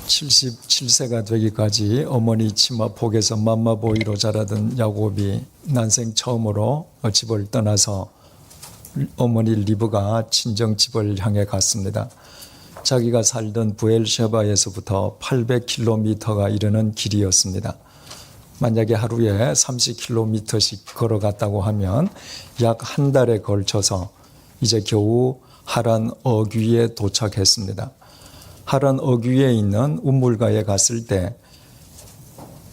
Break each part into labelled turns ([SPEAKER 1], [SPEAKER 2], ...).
[SPEAKER 1] 77세가 되기까지 어머니 치마폭에서 맘마보이로 자라던 야곱이 난생 처음으로 집을 떠나서 어머니 리브가 친정집을 향해 갔습니다. 자기가 살던 부엘셰바에서부터 800km가 이르는 길이었습니다. 만약에 하루에 30km씩 걸어갔다고 하면 약 한 달에 걸쳐서 이제 겨우 하란 어귀에 도착했습니다. 하란 어귀에 있는 운물가에 갔을 때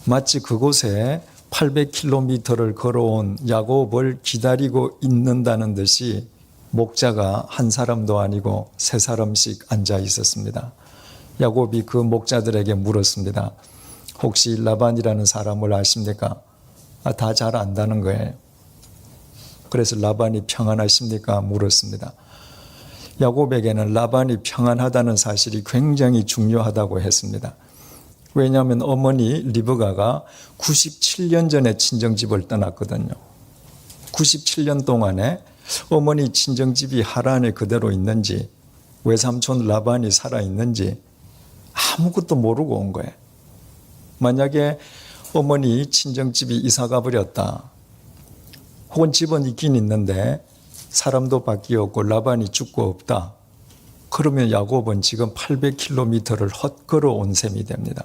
[SPEAKER 1] 마치 그곳에 800km를 걸어온 야곱을 기다리고 있는다는 듯이 목자가 한 사람도 아니고 세 사람씩 앉아 있었습니다. 야곱이 그 목자들에게 물었습니다. 혹시 라반이라는 사람을 아십니까? 다 잘 안다는 거예요. 그래서 라반이 평안하십니까? 물었습니다. 야곱에게는 라반이 평안하다는 사실이 굉장히 중요하다고 했습니다. 왜냐하면 어머니 리브가가 97년 전에 친정집을 떠났거든요. 97년 동안에 어머니 친정집이 하란에 그대로 있는지 외삼촌 라반이 살아있는지 아무것도 모르고 온 거예요. 만약에 어머니 친정집이 이사가 버렸다. 혹은 집은 있긴 있는데 사람도 바뀌었고 라반이 죽고 없다. 그러면 야곱은 지금 800km를 헛걸어 온 셈이 됩니다.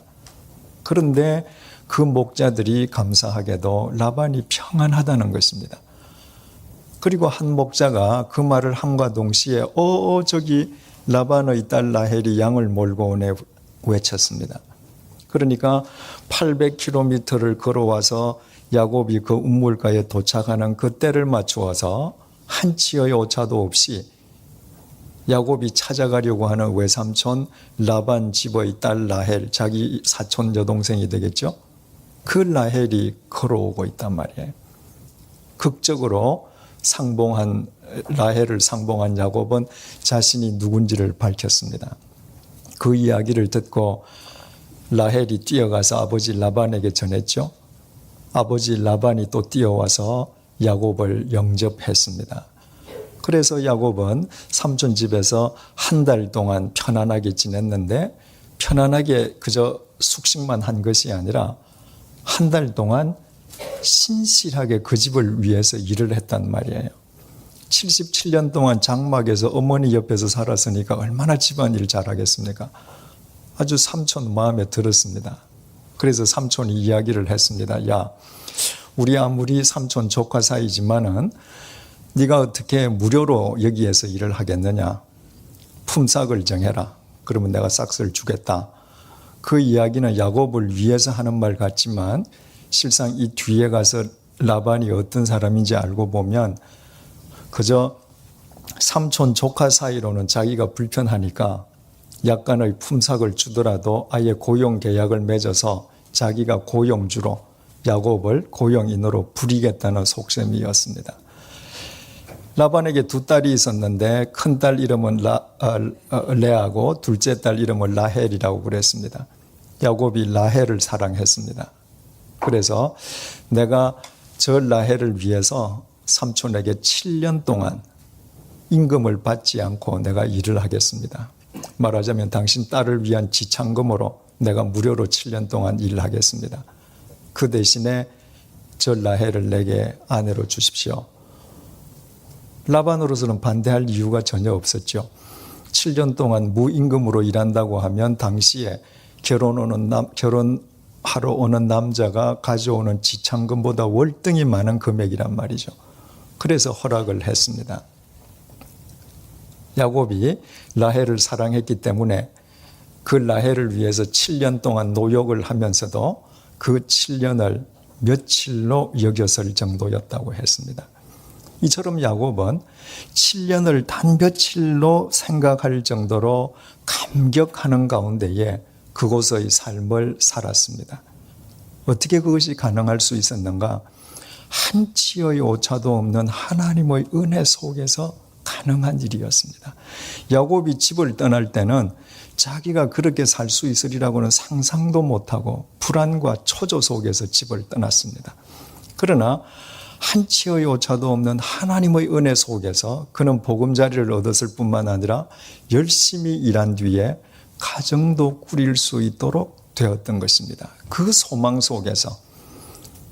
[SPEAKER 1] 그런데 그 목자들이 감사하게도 라반이 평안하다는 것입니다. 그리고 한 목자가 그 말을 함과 동시에 저기 라반의 딸 라헬이 양을 몰고 오네 외쳤습니다. 그러니까 800km를 걸어와서 야곱이 그 운물가에 도착하는 그 때를 맞추어서 한치의 오차도 없이 야곱이 찾아가려고 하는 외삼촌 라반 집의 딸 라헬, 자기 사촌 여동생이 되겠죠? 그 라헬이 걸어오고 있단 말이에요. 극적으로 라헬을 상봉한 야곱은 자신이 누군지를 밝혔습니다. 그 이야기를 듣고 라헬이 뛰어가서 아버지 라반에게 전했죠. 아버지 라반이 또 뛰어와서 야곱을 영접했습니다. 그래서 야곱은 삼촌 집에서 한 달 동안 편안하게 지냈는데 편안하게 그저 숙식만 한 것이 아니라 한 달 동안 신실하게 그 집을 위해서 일을 했단 말이에요. 77년 동안 장막에서 어머니 옆에서 살았으니까 얼마나 집안일 잘하겠습니까? 아주 삼촌 마음에 들었습니다. 그래서 삼촌이 이야기를 했습니다. 야, 우리 아무리 삼촌 조카 사이지만은 네가 어떻게 무료로 여기에서 일을 하겠느냐? 품삯을 정해라. 그러면 내가 싹스를 주겠다. 그 이야기는 야곱을 위해서 하는 말 같지만 실상 이 뒤에 가서 라반이 어떤 사람인지 알고 보면 그저 삼촌 조카 사이로는 자기가 불편하니까 약간의 품삯을 주더라도 아예 고용 계약을 맺어서 자기가 고용주로 야곱을 고용인으로 부리겠다는 속셈이었습니다. 라반에게 두 딸이 있었는데 큰 딸 이름은 레아고 둘째 딸 이름은 라헬이라고 그랬습니다. 야곱이 라헬을 사랑했습니다. 그래서 내가 저 라헬을 위해서 삼촌에게 7년 동안 임금을 받지 않고 내가 일을 하겠습니다. 말하자면 당신 딸을 위한 지참금으로 내가 무료로 7년 동안 일을 하겠습니다. 그 대신에 저 라헬을 내게 아내로 주십시오. 라반으로서는 반대할 이유가 전혀 없었죠. 7년 동안 무임금으로 일한다고 하면 당시에 결혼하러 오는 남자가 가져오는 지참금보다 월등히 많은 금액이란 말이죠. 그래서 허락을 했습니다. 야곱이 라헬을 사랑했기 때문에 그 라헬을 위해서 7년 동안 노역을 하면서도 그 7년을 며칠로 여겼을 정도였다고 했습니다. 이처럼 야곱은 7년을 단 며칠로 생각할 정도로 감격하는 가운데에 그곳의 삶을 살았습니다. 어떻게 그것이 가능할 수 있었는가? 한치의 오차도 없는 하나님의 은혜 속에서 가능한 일이었습니다. 야곱이 집을 떠날 때는 자기가 그렇게 살 수 있으리라고는 상상도 못하고 불안과 초조 속에서 집을 떠났습니다. 그러나 한치의 오차도 없는 하나님의 은혜 속에서 그는 보금자리를 얻었을 뿐만 아니라 열심히 일한 뒤에 가정도 꾸릴 수 있도록 되었던 것입니다. 그 소망 속에서,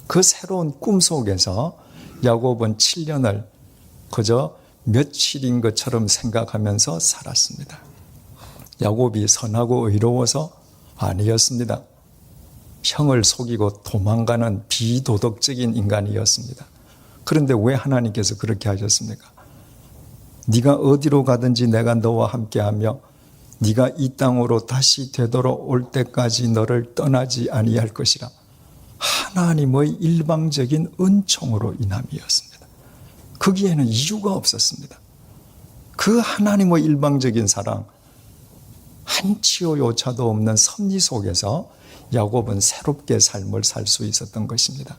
[SPEAKER 1] 그 새로운 꿈 속에서 야곱은 7년을 그저 며칠인 것처럼 생각하면서 살았습니다. 야곱이 선하고 의로워서 아니었습니다. 형을 속이고 도망가는 비도덕적인 인간이었습니다. 그런데 왜 하나님께서 그렇게 하셨습니까? 네가 어디로 가든지 내가 너와 함께하며 네가 이 땅으로 다시 되돌아올 때까지 너를 떠나지 아니할 것이라. 하나님의 일방적인 은총으로 인함이었습니다. 거기에는 이유가 없었습니다. 그 하나님의 일방적인 사랑, 한치의 오차도 없는 섭리 속에서 야곱은 새롭게 삶을 살 수 있었던 것입니다.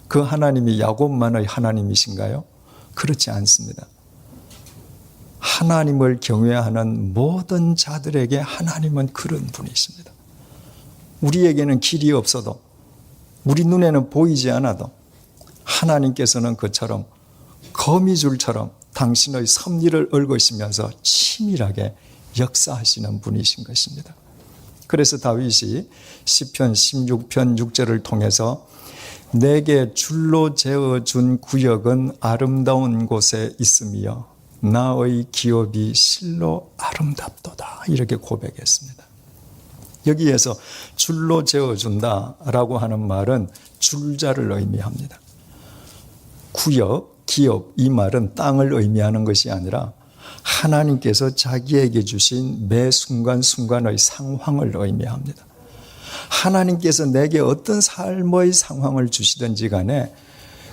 [SPEAKER 1] 그 하나님이 야곱만의 하나님이신가요? 그렇지 않습니다. 하나님을 경외하는 모든 자들에게 하나님은 그런 분이십니다. 우리에게는 길이 없어도, 우리 눈에는 보이지 않아도 하나님께서는 그처럼 거미줄처럼 당신의 섭리를 얽으시면서 치밀하게 역사하시는 분이신 것입니다. 그래서 다윗이 시편 16편 6절을 통해서 내게 줄로 재어준 구역은 아름다운 곳에 있으며 나의 기업이 실로 아름답도다, 이렇게 고백했습니다. 여기에서 줄로 재어준다라고 하는 말은 줄자를 의미합니다. 구역, 기업, 이 말은 땅을 의미하는 것이 아니라 하나님께서 자기에게 주신 매 순간순간의 상황을 의미합니다. 하나님께서 내게 어떤 삶의 상황을 주시든지 간에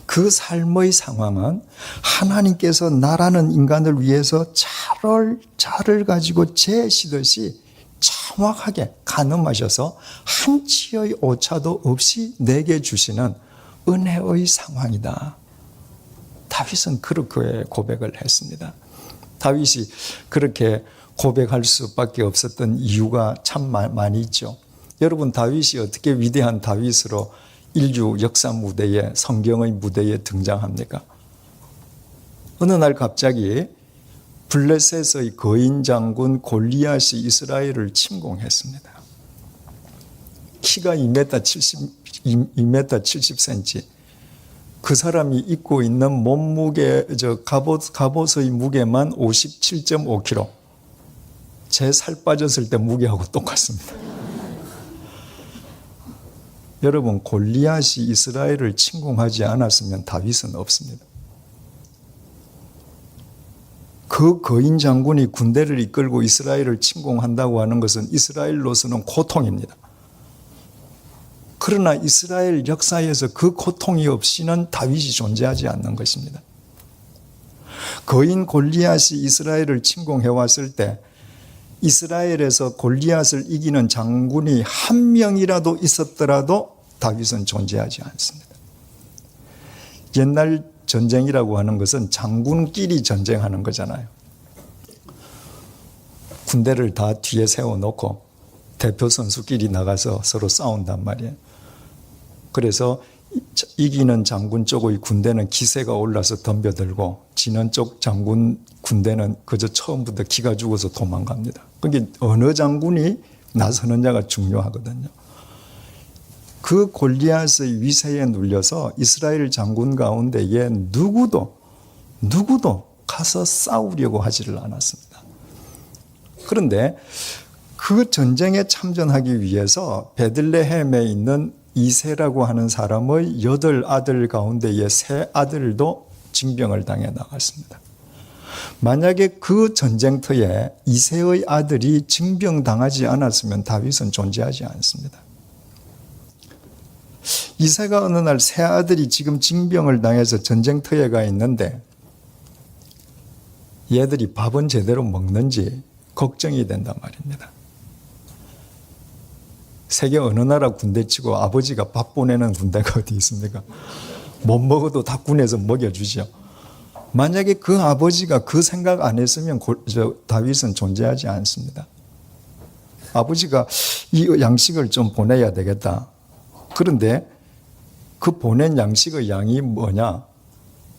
[SPEAKER 1] 그 삶의 상황은 하나님께서 나라는 인간을 위해서 자를 가지고 재시듯이 정확하게 가늠하셔서 한치의 오차도 없이 내게 주시는 은혜의 상황이다. 다윗은 그렇게 고백을 했습니다. 다윗이 그렇게 고백할 수밖에 없었던 이유가 참 많이 있죠. 여러분, 다윗이 어떻게 위대한 다윗으로 인류 역사 무대에, 성경의 무대에 등장합니까? 어느 날 갑자기 블레셋의 거인 장군 골리앗이 이스라엘을 침공했습니다. 키가 2m 70cm. 그 사람이 입고 있는 몸무게, 갑옷의 무게만 57.5kg. 제 살 빠졌을 때 무게하고 똑같습니다. 여러분, 골리앗이 이스라엘을 침공하지 않았으면 다윗은 없습니다. 그 거인 장군이 군대를 이끌고 이스라엘을 침공한다고 하는 것은 이스라엘로서는 고통입니다. 그러나 이스라엘 역사에서 그 고통이 없이는 다윗이 존재하지 않는 것입니다. 거인 골리앗이 이스라엘을 침공해왔을 때 이스라엘에서 골리앗을 이기는 장군이 한 명이라도 있었더라도 다윗은 존재하지 않습니다. 옛날 전쟁이라고 하는 것은 장군끼리 전쟁하는 거잖아요. 군대를 다 뒤에 세워놓고 대표 선수끼리 나가서 서로 싸운단 말이에요. 그래서 이기는 장군 쪽의 군대는 기세가 올라서 덤벼들고 지는 쪽 장군 군대는 그저 처음부터 기가 죽어서 도망갑니다. 그러니까 어느 장군이 나서느냐가 중요하거든요. 그 골리앗의 위세에 눌려서 이스라엘 장군 가운데에 누구도 가서 싸우려고 하지를 않았습니다. 그런데 그 전쟁에 참전하기 위해서 베들레헴에 있는 이세라고 하는 사람의 8아들 가운데의 3아들도 징병을 당해 나갔습니다. 만약에 그 전쟁터에 이세의 아들이 징병당하지 않았으면 다윗은 존재하지 않습니다. 이세가 어느 날 3아들이 지금 징병을 당해서 전쟁터에 가 있는데 얘들이 밥은 제대로 먹는지 걱정이 된단 말입니다. 세계 어느 나라 군대치고 아버지가 밥 보내는 군대가 어디 있습니까? 못 먹어도 다 군에서 먹여주죠. 만약에 그 아버지가 그 생각 안 했으면 다윗은 존재하지 않습니다. 아버지가 이 양식을 좀 보내야 되겠다. 그런데 그 보낸 양식의 양이 뭐냐?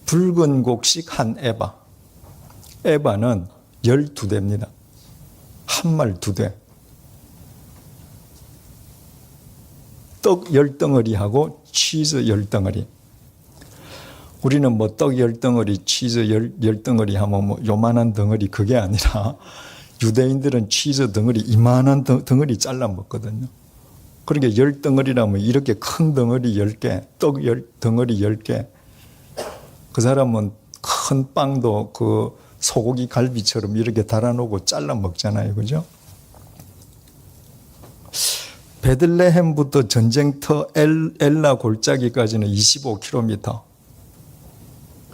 [SPEAKER 1] 붉은 곡식 한 에바. 에바는 12대입니다. 한 말 2대. 떡 10덩어리하고 치즈 10덩어리. 우리는 뭐 떡 10덩어리, 치즈 10덩어리 하면 뭐 요만한 덩어리 그게 아니라 유대인들은 치즈 덩어리 이만한 덩어리 잘라 먹거든요. 그러니까 10덩어리라면 이렇게 큰 덩어리 10개, 떡 덩어리 10개. 그 사람은 큰 빵도 그 소고기 갈비처럼 이렇게 달아놓고 잘라 먹잖아요. 그죠? 베들레헴부터 전쟁터 엘라 골짜기까지는 25km.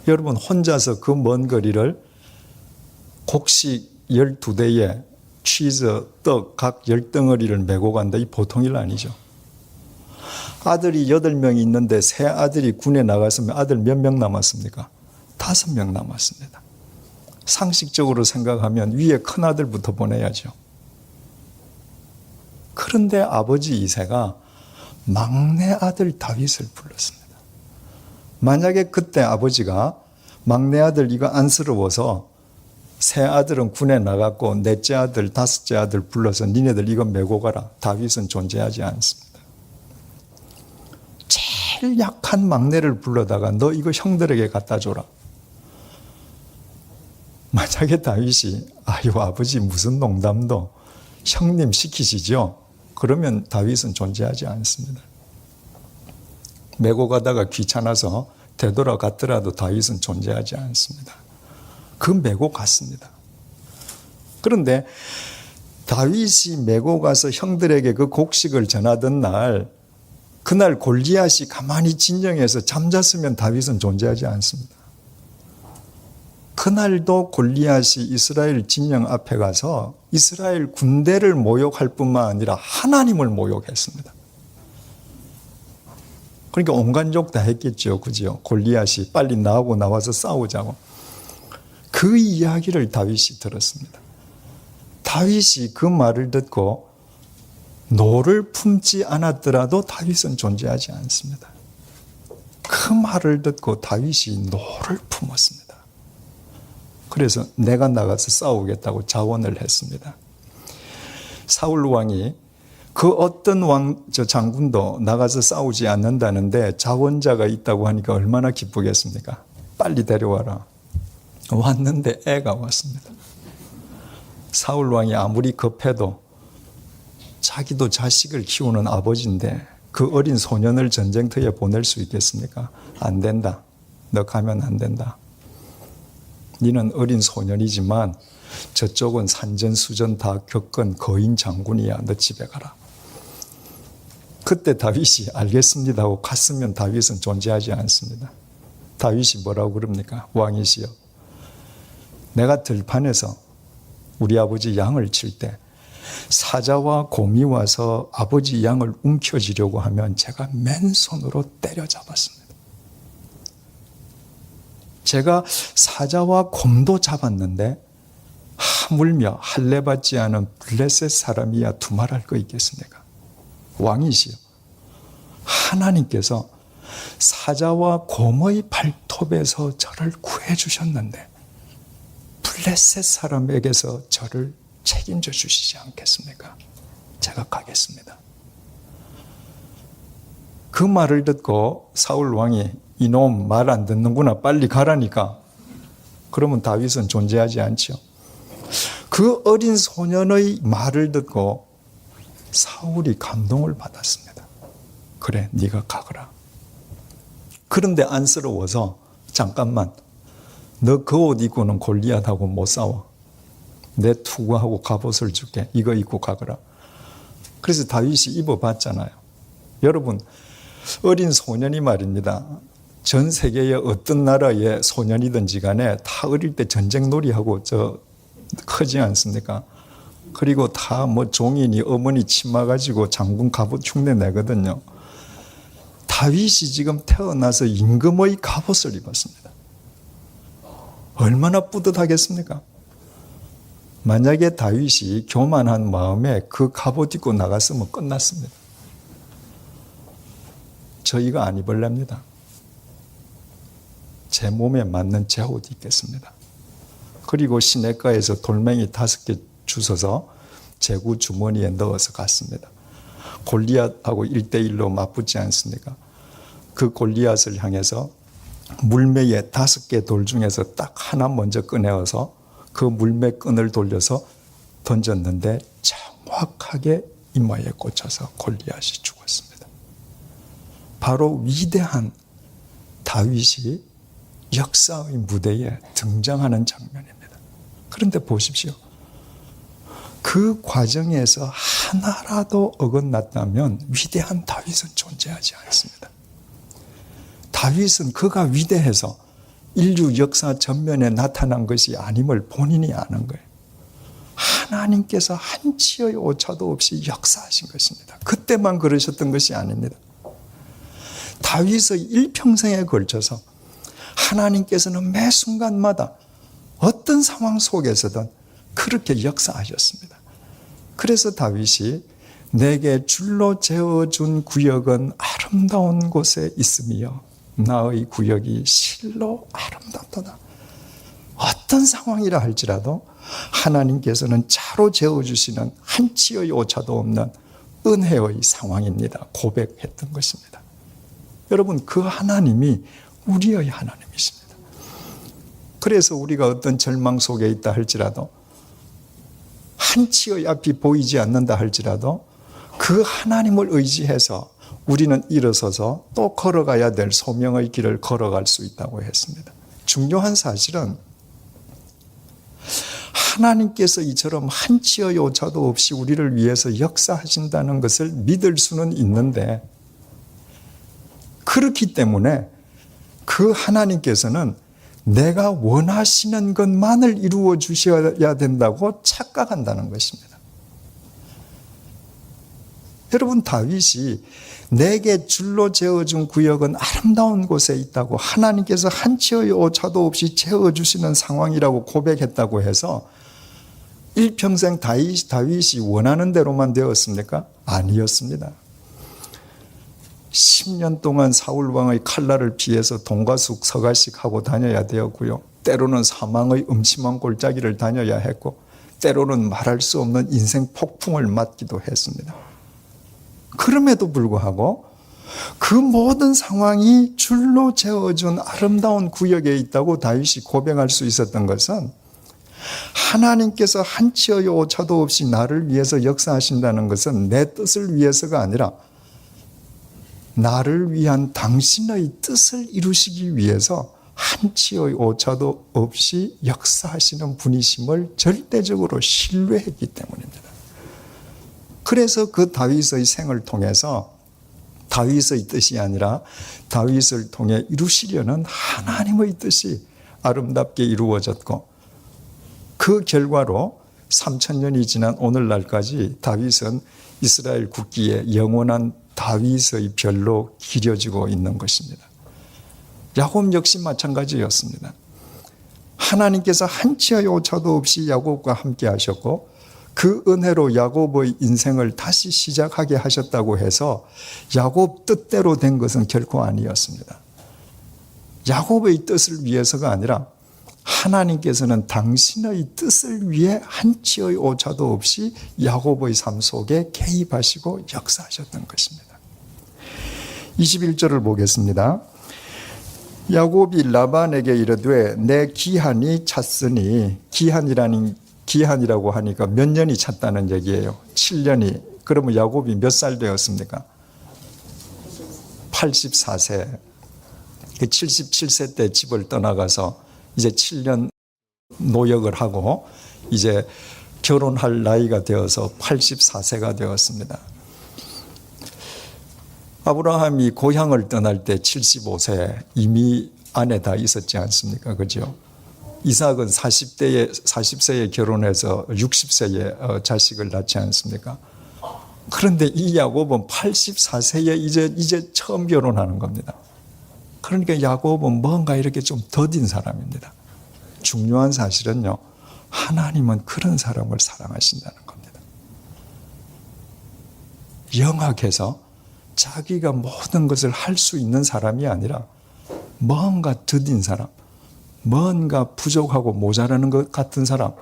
[SPEAKER 1] 여러분 혼자서 그 먼 거리를 곡식 12대에 치즈, 떡 각 10덩어리를 메고 간다. 이 보통 일 아니죠. 아들이 8명이 있는데 세 아들이 군에 나갔으면 아들 몇 명 남았습니까? 5명 남았습니다. 상식적으로 생각하면 위에 큰 아들부터 보내야죠. 그런데 아버지 이새가 막내 아들 다윗을 불렀습니다. 만약에 그때 아버지가 막내 아들 이거 안쓰러워서 세 아들은 군에 나갔고 넷째 아들, 다섯째 아들 불러서 니네들 이거 메고 가라. 다윗은 존재하지 않습니다. 제일 약한 막내를 불러다가 너 이거 형들에게 갖다 줘라. 만약에 다윗이 아유 아버지 무슨 농담도 형님 시키시죠. 그러면 다윗은 존재하지 않습니다. 메고 가다가 귀찮아서 되돌아갔더라도 다윗은 존재하지 않습니다. 그 메고 갔습니다. 그런데 다윗이 메고 가서 형들에게 그 곡식을 전하던 날 그날 골리앗이 가만히 진정해서 잠잤으면 다윗은 존재하지 않습니다. 그날도 골리앗이 이스라엘 진영 앞에 가서 이스라엘 군대를 모욕할 뿐만 아니라 하나님을 모욕했습니다. 그러니까 온 가족 다 했겠죠. 그죠? 골리앗이 빨리 나와서 싸우자고. 그 이야기를 다윗이 들었습니다. 다윗이 그 말을 듣고 노를 품지 않았더라도 다윗은 존재하지 않습니다. 그 말을 듣고 다윗이 노를 품었습니다. 그래서 내가 나가서 싸우겠다고 자원을 했습니다. 사울 왕이 그 어떤 장군도 나가서 싸우지 않는다는데 자원자가 있다고 하니까 얼마나 기쁘겠습니까? 빨리 데려와라. 왔는데 애가 왔습니다. 사울 왕이 아무리 급해도 자기도 자식을 키우는 아버지인데 그 어린 소년을 전쟁터에 보낼 수 있겠습니까? 안 된다. 너 가면 안 된다. 너는 어린 소년이지만 저쪽은 산전수전 다 겪은 거인 장군이야. 너 집에 가라. 그때 다윗이 알겠습니다 하고 갔으면 다윗은 존재하지 않습니다. 다윗이 뭐라고 그럽니까? 왕이시여. 내가 들판에서 우리 아버지 양을 칠 때 사자와 곰이 와서 아버지 양을 움켜쥐려고 하면 제가 맨손으로 때려잡았습니다. 제가 사자와 곰도 잡았는데 하물며 할례받지 않은 블레셋 사람이야 두말할 거 있겠습니까? 왕이시여. 하나님께서 사자와 곰의 발톱에서 저를 구해주셨는데 블레셋 사람에게서 저를 책임져 주시지 않겠습니까? 제가 가겠습니다. 그 말을 듣고 사울 왕이 이놈 말 안 듣는구나 빨리 가라니까. 그러면 다윗은 존재하지 않죠. 그 어린 소년의 말을 듣고 사울이 감동을 받았습니다. 그래 네가 가거라. 그런데 안쓰러워서 잠깐만 너 그 옷 입고는 골리앗하고 못 싸워. 내 투구하고 갑옷을 줄게. 이거 입고 가거라. 그래서 다윗이 입어봤잖아요. 여러분 어린 소년이 말입니다. 전 세계의 어떤 나라의 소년이든지 간에 다 어릴 때 전쟁놀이하고 크지 않습니까? 그리고 다 뭐 종인이 어머니 치마 가지고 장군 갑옷 흉내 내거든요. 다윗이 지금 태어나서 임금의 갑옷을 입었습니다. 얼마나 뿌듯하겠습니까? 만약에 다윗이 교만한 마음에 그 갑옷 입고 나갔으면 끝났습니다. 저 이거 안 입을랍니다. 제 몸에 맞는 제 옷 입겠습니다. 그리고 시내가에서 돌멩이 5개 주워서 제구 주머니에 넣어서 갔습니다. 골리앗하고 1대1로 맞붙지 않습니까? 그 골리앗을 향해서 물매에 5개 돌 중에서 딱 하나 먼저 꺼내어서 그 물매 끈을 돌려서 던졌는데 정확하게 이마에 꽂혀서 골리앗이 죽었습니다. 바로 위대한 다윗이 역사의 무대에 등장하는 장면입니다. 그런데 보십시오. 그 과정에서 하나라도 어긋났다면 위대한 다윗은 존재하지 않습니다. 다윗은 그가 위대해서 인류 역사 전면에 나타난 것이 아님을 본인이 아는 거예요. 하나님께서 한 치의 오차도 없이 역사하신 것입니다. 그때만 그러셨던 것이 아닙니다. 다윗의 일평생에 걸쳐서 하나님께서는 매 순간마다 어떤 상황 속에서든 그렇게 역사하셨습니다. 그래서 다윗이 내게 줄로 재어준 구역은 아름다운 곳에 있으며 나의 구역이 실로 아름답도다. 어떤 상황이라 할지라도 하나님께서는 차로 재어주시는 한 치의 오차도 없는 은혜의 상황입니다. 고백했던 것입니다. 여러분, 그 하나님이 우리의 하나님이십니다. 그래서 우리가 어떤 절망 속에 있다 할지라도 한 치의 앞이 보이지 않는다 할지라도 그 하나님을 의지해서 우리는 일어서서 또 걸어가야 될 소명의 길을 걸어갈 수 있다고 했습니다. 중요한 사실은 하나님께서 이처럼 한 치의 오차도 없이 우리를 위해서 역사하신다는 것을 믿을 수는 있는데, 그렇기 때문에 그 하나님께서는 내가 원하시는 것만을 이루어 주셔야 된다고 착각한다는 것입니다. 여러분, 다윗이 내게 줄로 재어준 구역은 아름다운 곳에 있다고 하나님께서 한 치의 오차도 없이 재어주시는 상황이라고 고백했다고 해서 일평생 다윗이 원하는 대로만 되었습니까? 아니었습니다. 10년 동안 사울왕의 칼날을 피해서 동가숙 서가식 하고 다녀야 되었고요. 때로는 사망의 음침한 골짜기를 다녀야 했고, 때로는 말할 수 없는 인생 폭풍을 맞기도 했습니다. 그럼에도 불구하고 그 모든 상황이 줄로 재어준 아름다운 구역에 있다고 다윗이 고백할 수 있었던 것은 하나님께서 한 치의 오차도 없이 나를 위해서 역사하신다는 것은 내 뜻을 위해서가 아니라 나를 위한 당신의 뜻을 이루시기 위해서 한 치의 오차도 없이 역사하시는 분이심을 절대적으로 신뢰했기 때문입니다. 그래서 그 다윗의 생을 통해서 다윗의 뜻이 아니라 다윗을 통해 이루시려는 하나님의 뜻이 아름답게 이루어졌고, 그 결과로 3000년이 지난 오늘날까지 다윗은 이스라엘 국기의 영원한 다윗의 별로 기려지고 있는 것입니다. 야곱 역시 마찬가지였습니다. 하나님께서 한 치의 오차도 없이 야곱과 함께 하셨고, 그 은혜로 야곱의 인생을 다시 시작하게 하셨다고 해서 야곱 뜻대로 된 것은 결코 아니었습니다. 야곱의 뜻을 위해서가 아니라 하나님께서는 당신의 뜻을 위해 한 치의 오차도 없이 야곱의 삶 속에 개입하시고 역사하셨던 것입니다. 21절을 보겠습니다. 야곱이 라반에게 이르되 내 기한이 찼으니, 기한이라고 하니까 몇 년이 찼다는 얘기예요. 7년이. 그러면 야곱이 몇 살 되었습니까? 84세. 77세 때 집을 떠나가서 이제 7년 노역을 하고 이제 결혼할 나이가 되어서 84세가 되었습니다. 아브라함이 고향을 떠날 때 75세, 이미 아내 다 있었지 않습니까? 그죠? 이삭은 40세에 결혼해서 60세에 자식을 낳지 않습니까? 그런데 이 야곱은 84세에 이제 처음 결혼하는 겁니다. 그러니까 야곱은 뭔가 이렇게 좀 더딘 사람입니다. 중요한 사실은요, 하나님은 그런 사람을 사랑하신다는 겁니다. 영악해서 자기가 모든 것을 할 수 있는 사람이 아니라 뭔가 더딘 사람, 뭔가 부족하고 모자라는 것 같은 사람.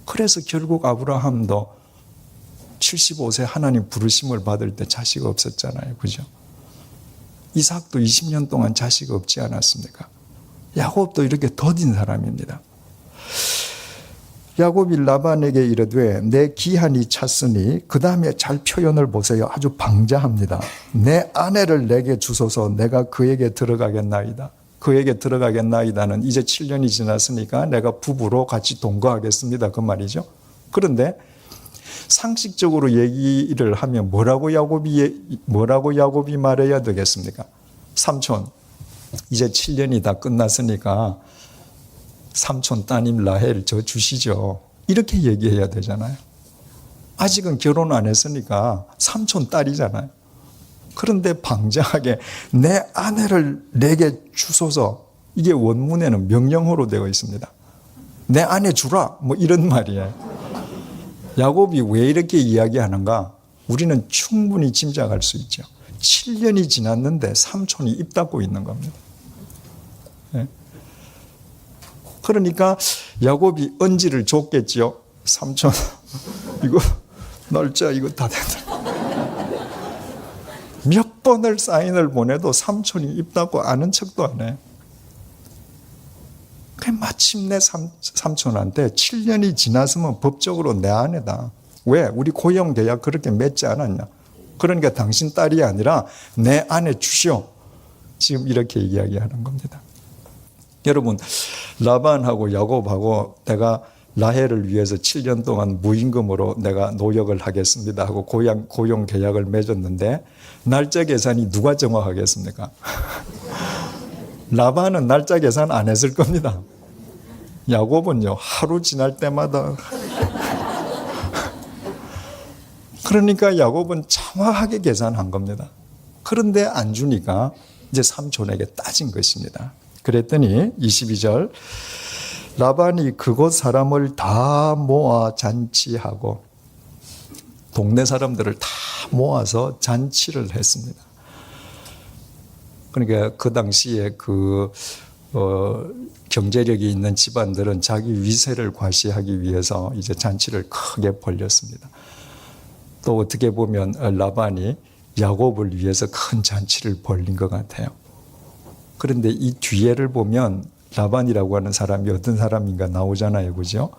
[SPEAKER 1] 그래서 결국 아브라함도 75세 하나님 부르심을 받을 때 자식 없었잖아요. 그죠? 이삭도 20년 동안 자식 없지 않았습니까? 야곱도 이렇게 더딘 사람입니다. 야곱이 라반에게 이르되 내 기한이 찼으니 그 다음에 잘 표현을 보세요. 아주 방자합니다. 내 아내를 내게 주소서 내가 그에게 들어가겠나이다. 그에게 들어가겠나이다는 이제 7년이 지났으니까 내가 부부로 같이 동거하겠습니다. 그 말이죠. 그런데 상식적으로 얘기를 하면 뭐라고 야곱이 말해야 되겠습니까? 삼촌, 이제 7년이 다 끝났으니까 삼촌 따님 라헬 저 주시죠. 이렇게 얘기해야 되잖아요. 아직은 결혼 안 했으니까 삼촌 딸이잖아요. 그런데 방자하게 내 아내를 내게 주소서. 이게 원문에는 명령어로 되어 있습니다. 내 아내 주라. 뭐 이런 말이에요. 야곱이 왜 이렇게 이야기하는가? 우리는 충분히 짐작할 수 있죠. 7년이 지났는데 삼촌이 입 닫고 있는 겁니다. 네. 그러니까 야곱이 언지를 줬겠지요. 삼촌 이거 날짜 이거 다 된다. 몇 번을 사인을 보내도 삼촌이 입 닫고 아는 척도 안 해요. 마침내 삼촌한테 7년이 지났으면 법적으로 내 아내다. 왜? 우리 고용 계약 그렇게 맺지 않았냐. 그러니까 당신 딸이 아니라 내 아내 주시오. 지금 이렇게 이야기하는 겁니다. 여러분, 라반하고 야곱하고 내가 라헬을 위해서 7년 동안 무임금으로 내가 노역을 하겠습니다 하고 고용 계약을 맺었는데 날짜 계산이 누가 정확하겠습니까? 라반은 날짜 계산 안 했을 겁니다. 야곱은요, 하루 지날 때마다. 그러니까 야곱은 정확하게 계산한 겁니다. 그런데 안 주니까 이제 삼촌에게 따진 것입니다. 그랬더니 22절 라반이 그곳 사람을 다 모아 잔치하고 동네 사람들을 다 모아서 잔치를 했습니다. 그러니까 그 당시에 경제력이 있는 집안들은 자기 위세를 과시하기 위해서 이제 잔치를 크게 벌렸습니다. 또 어떻게 보면 라반이 야곱을 위해서 큰 잔치를 벌린 것 같아요. 그런데 이 뒤에를 보면 라반이라고 하는 사람이 어떤 사람인가 나오잖아요. 그죠?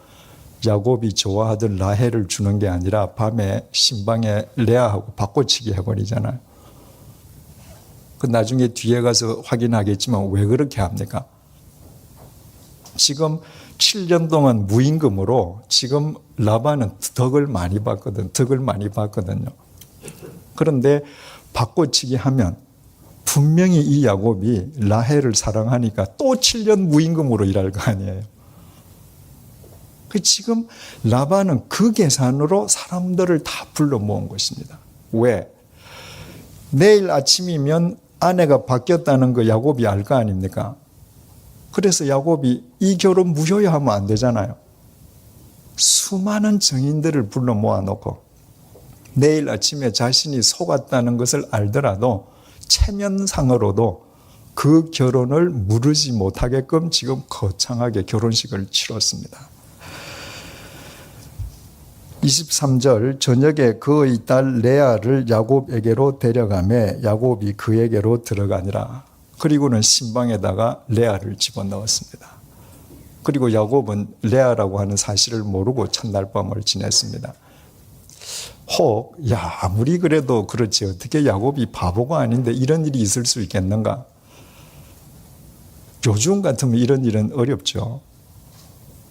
[SPEAKER 1] 야곱이 좋아하던 라헬을 주는 게 아니라 밤에 신방에 레아하고 바꿔치기 해버리잖아요. 그 나중에 뒤에 가서 확인하겠지만 왜 그렇게 합니까? 지금 7년 동안 무임금으로 지금 라반은 덕을 많이 받거든요. 그런데 바꿔치기 하면 분명히 이 야곱이 라헬을 사랑하니까 또 7년 무임금으로 일할 거 아니에요. 지금 라반은 그 계산으로 사람들을 다 불러 모은 것입니다. 왜? 내일 아침이면 아내가 바뀌었다는 거 야곱이 알 거 아닙니까? 그래서 야곱이 이 결혼 무효화하면 안 되잖아요. 수많은 증인들을 불러 모아놓고 내일 아침에 자신이 속았다는 것을 알더라도 체면상으로도 그 결혼을 무르지 못하게끔 지금 거창하게 결혼식을 치렀습니다. 23절 저녁에 그의 딸 레아를 야곱에게로 데려가매 야곱이 그에게로 들어가니라. 그리고는 신방에다가 레아를 집어넣었습니다. 그리고 야곱은 레아라고 하는 사실을 모르고 첫날 밤을 지냈습니다. 혹 아무리 그래도 그렇지 어떻게 야곱이 바보가 아닌데 이런 일이 있을 수 있겠는가? 요즘 같으면 이런 일은 어렵죠.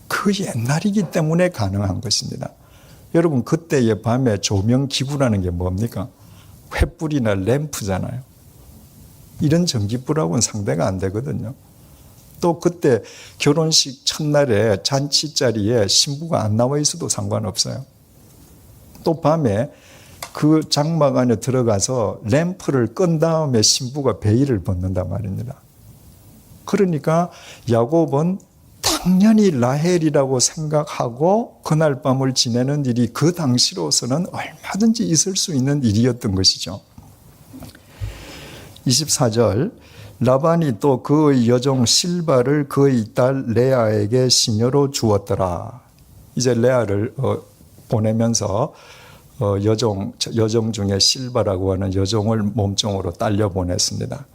[SPEAKER 1] 그 옛날이기 때문에 가능한 것입니다. 여러분 그때의 밤에 조명 기구라는 게 뭡니까? 횃불이나 램프잖아요. 이런 전기불하고는 상대가 안 되거든요. 또 그때 결혼식 첫날에 잔치 자리에 신부가 안 나와 있어도 상관없어요. 또 밤에 그 장막 안에 들어가서 램프를 끈 다음에 신부가 베일을 벗는단 말입니다. 그러니까 야곱은 당연히 라헬이라고 생각하고 그날 밤을 지내는 일이 그 당시로서는 얼마든지 있을 수 있는 일이었던 것이죠. 24절 라반이 또 그의 여종 실바를 그의 딸 레아에게 시녀로 주었더라. 이제 레아를 보내면서 여종 중에 실바라고 하는 여종을 몸종으로 딸려 보냈습니다.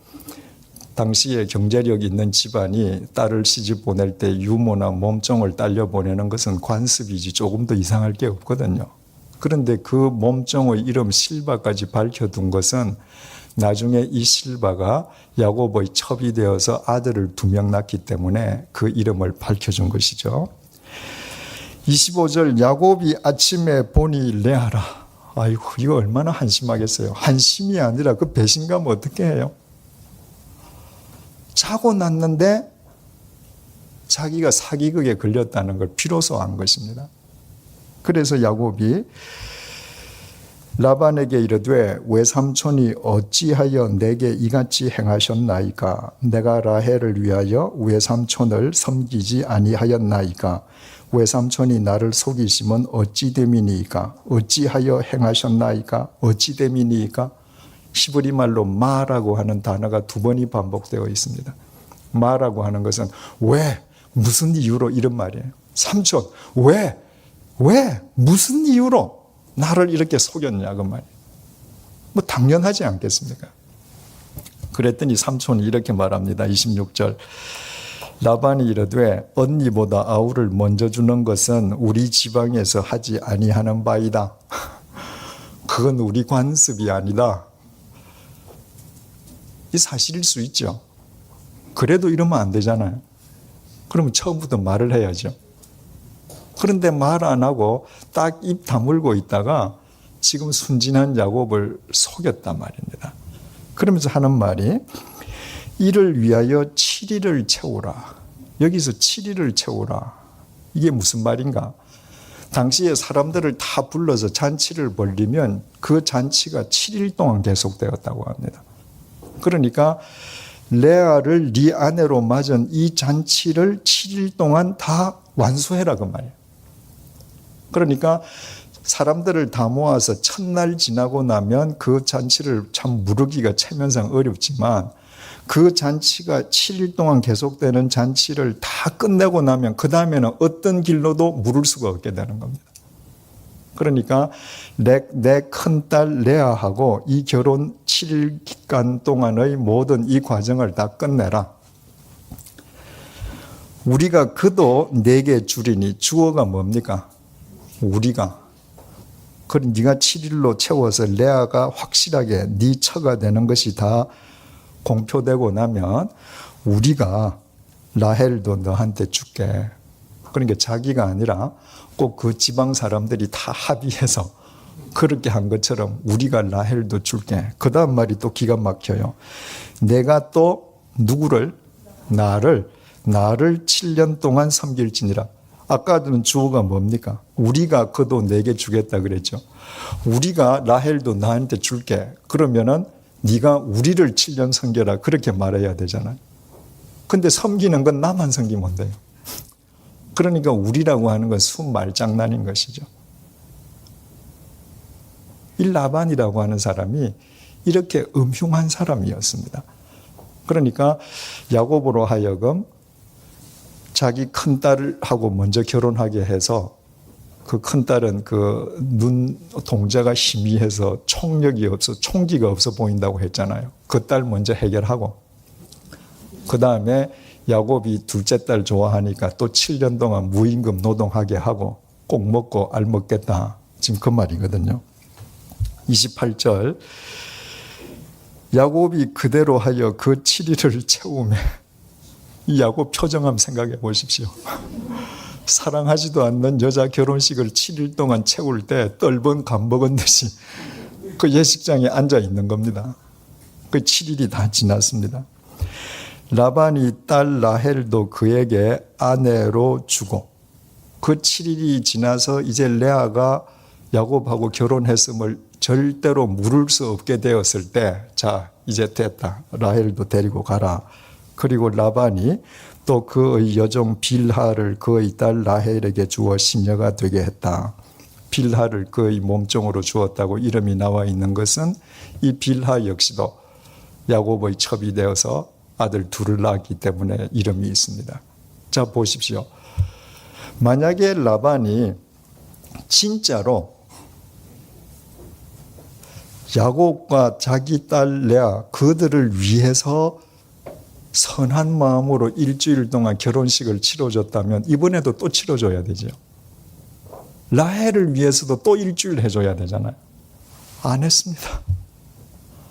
[SPEAKER 1] 당시에 경제력 있는 집안이 딸을 시집 보낼 때 유모나 몸종을 딸려 보내는 것은 관습이지 조금 더 이상할 게 없거든요. 그런데 그 몸종의 이름 실바까지 밝혀둔 것은 나중에 이 실바가 야곱의 첩이 되어서 아들을 2명 낳기 때문에 그 이름을 밝혀준 것이죠. 25절 야곱이 아침에 보니 레아라. 아이고 이거 얼마나 한심하겠어요. 한심이 아니라 그 배신감 어떻게 해요? 자고 났는데 자기가 사기극에 걸렸다는 걸 비로소 안 것입니다. 그래서 야곱이 라반에게 이르되 외삼촌이 어찌하여 내게 이같이 행하셨나이까? 내가 라헬을 위하여 외삼촌을 섬기지 아니하였나이까? 외삼촌이 나를 속이심은 어찌 됨이니이까? 어찌하여 행하셨나이까? 어찌 됨이니이까? 히브리 말로 마라고 하는 단어가 2번이 반복되어 있습니다. 마라고 하는 것은 왜? 무슨 이유로? 이런 말이에요. 삼촌 왜? 무슨 이유로 나를 이렇게 속였냐 그 말이에요. 뭐 당연하지 않겠습니까? 그랬더니 삼촌이 이렇게 말합니다. 26절 라반이 이르되 언니보다 아우를 먼저 주는 것은 우리 지방에서 하지 아니하는 바이다. 그건 우리 관습이 아니다. 이 사실일 수 있죠. 그래도 이러면 안 되잖아요. 그러면 처음부터 말을 해야죠. 그런데 말 안 하고 딱 입 다물고 있다가 지금 순진한 야곱을 속였단 말입니다. 그러면서 하는 말이 이를 위하여 7일을 채우라. 여기서 7일을 채우라. 이게 무슨 말인가? 당시에 사람들을 다 불러서 잔치를 벌리면 그 잔치가 7일 동안 계속되었다고 합니다. 그러니까 레아를 네 아내로 맞은 이 잔치를 7일 동안 다 완수해라 그 말이에요. 그러니까 사람들을 다 모아서 첫날 지나고 나면 그 잔치를 참 무르기가 체면상 어렵지만 그 잔치가 7일 동안 계속되는 잔치를 다 끝내고 나면 그 다음에는 어떤 길로도 물을 수가 없게 되는 겁니다. 그러니까 내 큰딸 레아하고 이 결혼 7일간 동안의 모든 이 과정을 다 끝내라. 우리가 그도 내게 주리니 주어가 뭡니까? 우리가. 그럼 네가 7일로 채워서 레아가 확실하게 네 처가 되는 것이 다 공표되고 나면 우리가 라헬도 너한테 줄게. 그러니까 자기가 아니라 꼭 그 지방 사람들이 다 합의해서 그렇게 한 것처럼 우리가 라헬도 줄게. 그 다음 말이 또 기가 막혀요. 내가 또 누구를? 나를 7년 동안 섬길지니라. 아까는 주어가 뭡니까? 우리가 그도 내게 주겠다 그랬죠. 우리가 라헬도 나한테 줄게. 그러면은 네가 우리를 7년 섬겨라. 그렇게 말해야 되잖아요. 근데 섬기는 건 나만 섬기면 돼요. 그러니까 우리라고 하는 건 순 말장난인 것이죠. 이 라반이라고 하는 사람이 이렇게 음흉한 사람이었습니다. 그러니까 야곱으로 하여금 자기 큰딸하고 먼저 결혼하게 해서 그 큰딸은 그 눈 동자가 희미해서 총기가 없어 보인다고 했잖아요. 그 딸 먼저 해결하고 그 다음에 야곱이 둘째 딸 좋아하니까 또 7년 동안 무임금 노동하게 하고 꼭 먹고 알 먹겠다. 지금 그 말이거든요. 28절 야곱이 그대로 하여 그 7일을 채우매 이 야곱 표정 한번 생각해 보십시오. 사랑하지도 않는 여자 결혼식을 7일 동안 채울 때 떫은 감먹은 듯이 그 예식장에 앉아 있는 겁니다. 그 7일이 다 지났습니다. 라반이 딸 라헬도 그에게 아내로 주고 그 7일이 지나서 이제 레아가 야곱하고 결혼했음을 절대로 물을 수 없게 되었을 때 자 이제 됐다. 라헬도 데리고 가라. 그리고 라반이 또 그의 여종 빌하를 그의 딸 라헬에게 주어 시녀가 되게 했다. 빌하를 그의 몸종으로 주었다고 이름이 나와 있는 것은 이 빌하 역시도 야곱의 첩이 되어서 아들 둘을 낳았기 때문에 이름이 있습니다. 자 보십시오. 만약에 라반이 진짜로 야곱과 자기 딸 레아 그들을 위해서 선한 마음으로 일주일 동안 결혼식을 치러줬다면 이번에도 또 치러줘야 되죠. 라헬을 위해서도 또 일주일 해줘야 되잖아요. 안 했습니다.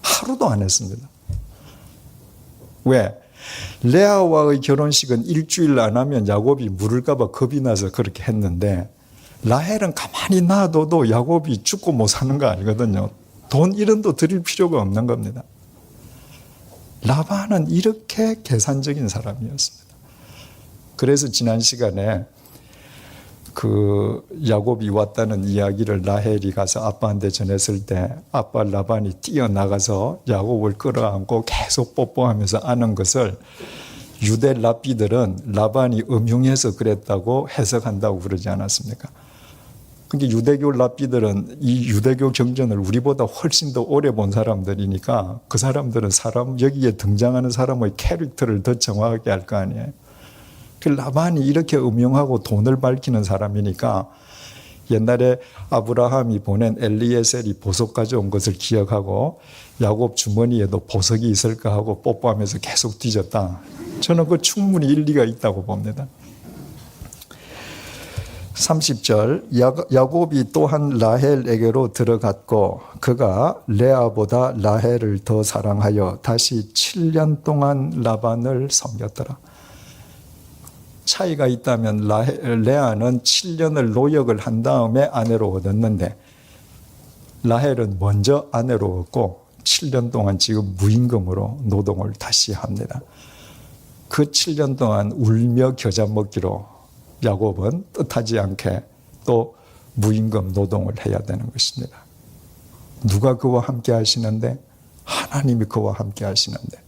[SPEAKER 1] 하루도 안 했습니다. 왜? 레아와의 결혼식은 일주일 안 하면 야곱이 물을까 봐 겁이 나서 그렇게 했는데 라헬은 가만히 놔둬도 야곱이 죽고 못 사는 거 아니거든요. 돈 1원도 드릴 필요가 없는 겁니다. 라반은 이렇게 계산적인 사람이었습니다. 그래서 지난 시간에 그 야곱이 왔다는 이야기를 라헬이 가서 아빠한테 전했을 때 아빠 라반이 뛰어나가서 야곱을 끌어안고 계속 뽀뽀하면서 안은 것을 유대 랍비들은 라반이 음흉해서 그랬다고 해석한다고 그러지 않았습니까? 그러니까 유대교 랍비들은 이 유대교 경전을 우리보다 훨씬 더 오래 본 사람들이니까 그 사람들은 여기에 등장하는 사람의 캐릭터를 더 정확하게 알 거 아니에요. 그 라반이 이렇게 음흉하고 돈을 밝히는 사람이니까 옛날에 아브라함이 보낸 엘리에셀이 보석 가져온 것을 기억하고 야곱 주머니에도 보석이 있을까 하고 뽀뽀하면서 계속 뒤졌다. 저는 그 충분히 일리가 있다고 봅니다. 30절 야곱이 또한 라헬에게로 들어갔고 그가 레아보다 라헬을 더 사랑하여 다시 7년 동안 라반을 섬겼더라. 차이가 있다면 레아는 7년을 노역을 한 다음에 아내로 얻었는데 라헬은 먼저 아내로 얻고 7년 동안 지금 무임금으로 노동을 다시 합니다. 그 7년 동안 울며 겨자 먹기로 야곱은 뜻하지 않게 또 무임금 노동을 해야 되는 것입니다. 누가 그와 함께 하시는데? 하나님이 그와 함께 하시는데.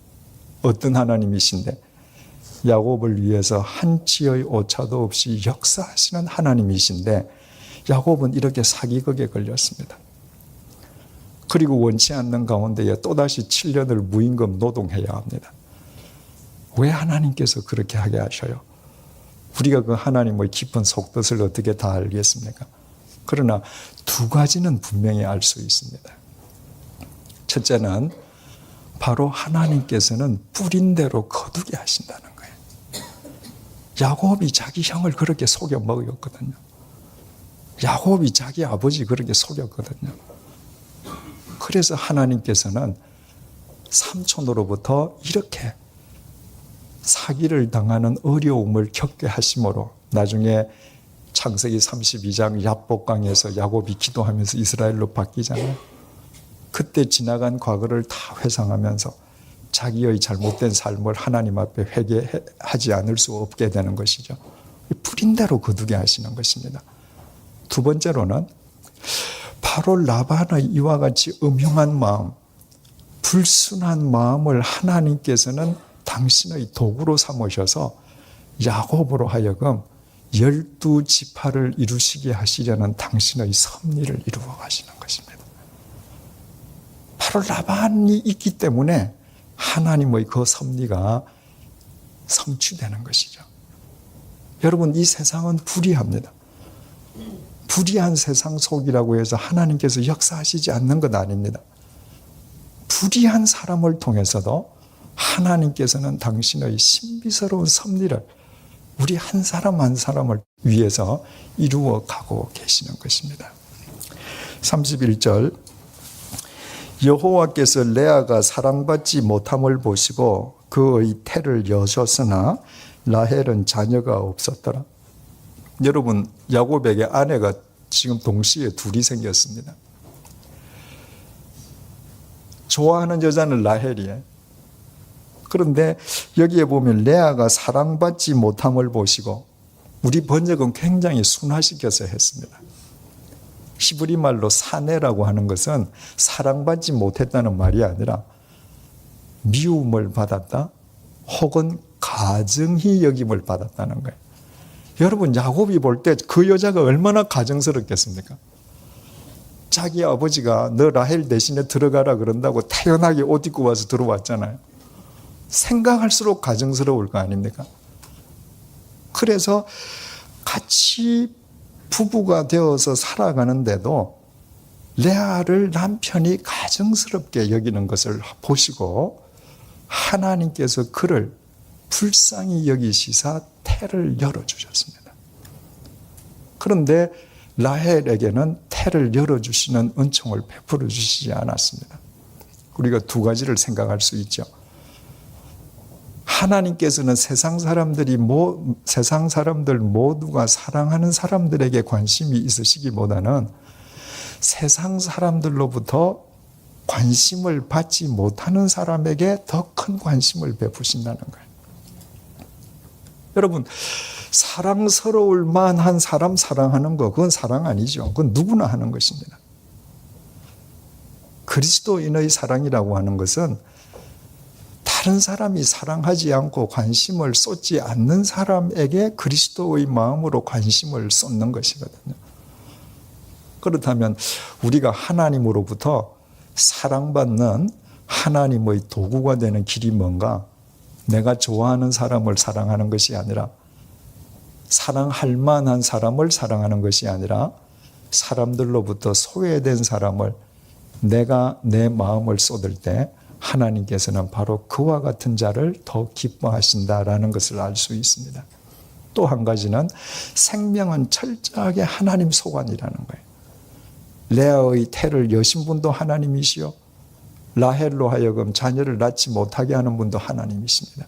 [SPEAKER 1] 어떤 하나님이신데? 야곱을 위해서 한치의 오차도 없이 역사하시는 하나님이신데 야곱은 이렇게 사기극에 걸렸습니다. 그리고 원치 않는 가운데에 또다시 7년을 무임금 노동해야 합니다. 왜 하나님께서 그렇게 하게 하셔요? 우리가 그 하나님의 깊은 속뜻을 어떻게 다 알겠습니까? 그러나 두 가지는 분명히 알 수 있습니다. 첫째는 바로 하나님께서는 뿌린 대로 거두게 하신다는 거예요. 야곱이 자기 형을 그렇게 속여 먹였거든요. 야곱이 자기 아버지 그렇게 속였거든요. 그래서 하나님께서는 삼촌으로부터 이렇게 사기를 당하는 어려움을 겪게 하심으로 나중에 창세기 32장 야복강에서 야곱이 기도하면서 이스라엘로 바뀌잖아요. 그때 지나간 과거를 다 회상하면서 자기의 잘못된 삶을 하나님 앞에 회개하지 않을 수 없게 되는 것이죠. 뿌린 대로 거두게 하시는 것입니다. 두 번째로는 바로 라반의 이와 같이 음흉한 마음, 불순한 마음을 하나님께서는 당신의 도구로 삼으셔서 야곱으로 하여금 12지파를 이루시게 하시려는 당신의 섭리를 이루어 가시는 것입니다. 바로 라반이 있기 때문에 하나님의 그 섭리가 성취되는 것이죠. 여러분, 이 세상은 불의합니다. 불의한 세상 속이라고 해서 하나님께서 역사하시지 않는 것 아닙니다. 불의한 사람을 통해서도 하나님께서는 당신의 신비스러운 섭리를 우리 한 사람 한 사람을 위해서 이루어 가고 계시는 것입니다. 31절 여호와께서 레아가 사랑받지 못함을 보시고 그의 태를 여셨으나 라헬은 자녀가 없었더라. 여러분, 야곱에게 아내가 지금 동시에 둘이 생겼습니다. 좋아하는 여자는 라헬이에요. 그런데 여기에 보면 레아가 사랑받지 못함을 보시고, 우리 번역은 굉장히 순화시켜서 했습니다. 히브리 말로 사내라고 하는 것은 사랑받지 못했다는 말이 아니라 미움을 받았다 혹은 가증히 여김을 받았다는 거예요. 여러분, 야곱이 볼 때 그 여자가 얼마나 가증스럽겠습니까? 자기 아버지가 너 라헬 대신에 들어가라 그런다고 태연하게 옷 입고 와서 들어왔잖아요. 생각할수록 가증스러울 거 아닙니까? 그래서 같이 부부가 되어서 살아가는데도 레아를 남편이 가증스럽게 여기는 것을 보시고 하나님께서 그를 불쌍히 여기시사 태를 열어주셨습니다. 그런데 라헬에게는 태를 열어주시는 은총을 베풀어 주시지 않았습니다. 우리가 두 가지를 생각할 수 있죠. 하나님께서는 세상 사람들 모두가 사랑하는 사람들에게 관심이 있으시기보다는 세상 사람들로부터 관심을 받지 못하는 사람에게 더 큰 관심을 베푸신다는 거예요. 여러분, 사랑스러울 만한 사람 사랑하는 거, 그건 사랑 아니죠. 그건 누구나 하는 것입니다. 그리스도인의 사랑이라고 하는 것은 다른 사람이 사랑하지 않고 관심을 쏟지 않는 사람에게 그리스도의 마음으로 관심을 쏟는 것이거든요. 그렇다면 우리가 하나님으로부터 사랑받는 하나님의 도구가 되는 길이 뭔가? 내가 좋아하는 사람을 사랑하는 것이 아니라, 사랑할 만한 사람을 사랑하는 것이 아니라, 사람들로부터 소외된 사람을 내가 내 마음을 쏟을 때 하나님께서는 바로 그와 같은 자를 더 기뻐하신다라는 것을 알 수 있습니다. 또 한 가지는 생명은 철저하게 하나님 소관이라는 거예요. 레아의 태를 여신 분도 하나님이시요, 라헬로 하여금 자녀를 낳지 못하게 하는 분도 하나님이십니다.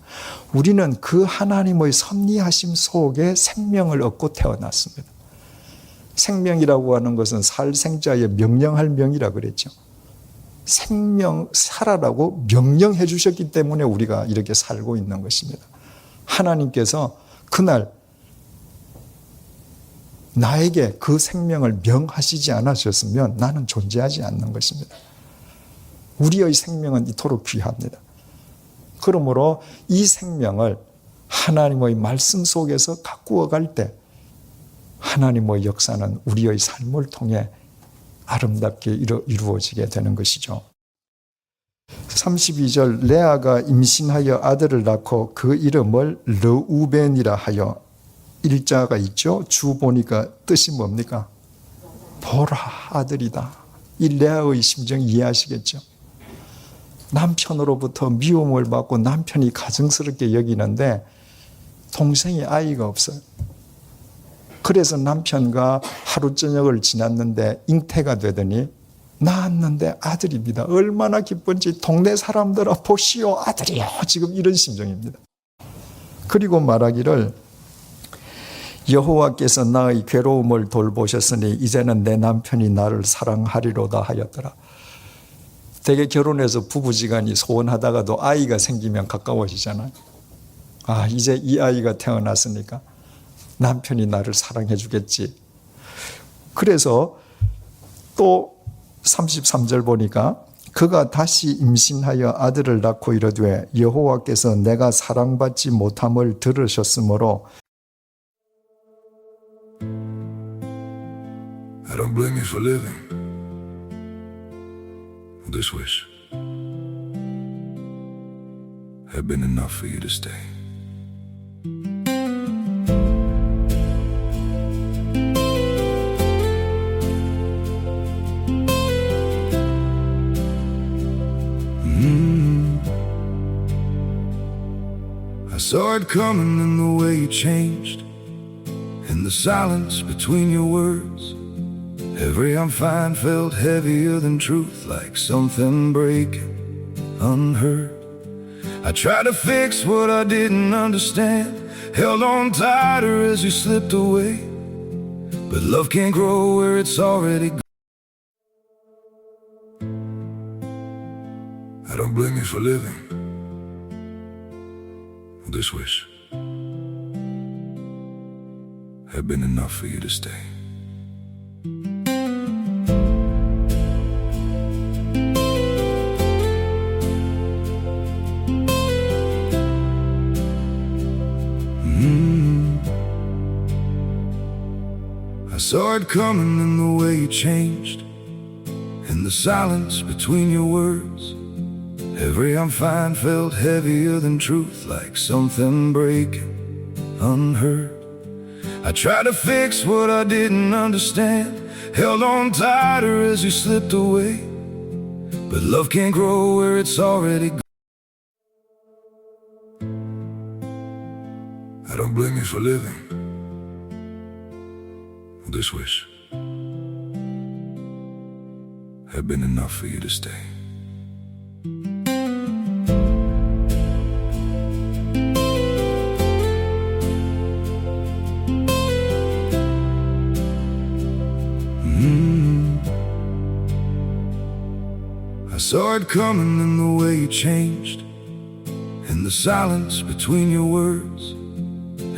[SPEAKER 1] 우리는 그 하나님의 섭리하심 속에 생명을 얻고 태어났습니다. 생명이라고 하는 것은 살 생자의 명령할 명이라 그랬죠. 생명 살아라고 명령해 주셨기 때문에 우리가 이렇게 살고 있는 것입니다. 하나님께서 그날 나에게 그 생명을 명하시지 않으셨으면 나는 존재하지 않는 것입니다. 우리의 생명은 이토록 귀합니다. 그러므로 이 생명을 하나님의 말씀 속에서 가꾸어 갈 때 하나님의 역사는 우리의 삶을 통해 아름답게 이루어지게 되는 것이죠. 32절, 레아가 임신하여 아들을 낳고 그 이름을 르우벤이라 하여, 일자가 있죠. 주 보니까 뜻이 뭡니까? 보라, 아들이다. 이 레아의 심정 이해하시겠죠? 남편으로부터 미움을 받고 남편이 가증스럽게 여기는데 동생이 아이가 없어요. 그래서 남편과 하루 저녁을 지났는데 잉태가 되더니 낳았는데 아들입니다. 얼마나 기쁜지 동네 사람들아 보시오, 아들이요. 지금 이런 심정입니다. 그리고 말하기를 여호와께서 나의 괴로움을 돌보셨으니 이제는 내 남편이 나를 사랑하리로다 하였더라. 대개 결혼해서 부부지간이 소원하다가도 아이가 생기면 가까워지잖아요. 아, 이제 이 아이가 태어났으니까 남편이 나를 사랑해 주겠지. 그래서 또 33절 보니까 그가 다시 임신하여 아들을 낳고 이르되 여호와께서 내가 사랑받지 못함을 들으셨으므로
[SPEAKER 2] I don't blame you for living with this wish. Have been enough for you to stay. I saw it coming in the way you changed, in the silence between your words. Every I'm fine felt heavier than truth, like something breaking unheard. I tried to fix what I didn't understand, held on tighter as you slipped away. But love can't grow where it's already gone. I don't blame you for living with this wish. Have been enough for you to stay. I saw it coming in the way you changed, in the silence between your words. Every I'm fine felt heavier than truth, like something breaking unheard. I tried to fix what I didn't understand, held on tighter as you slipped away. But love can't grow where it's already gone. I don't blame you for living with this wish. Have been enough for you to stay. I saw it coming in the way you changed, in the silence between your words.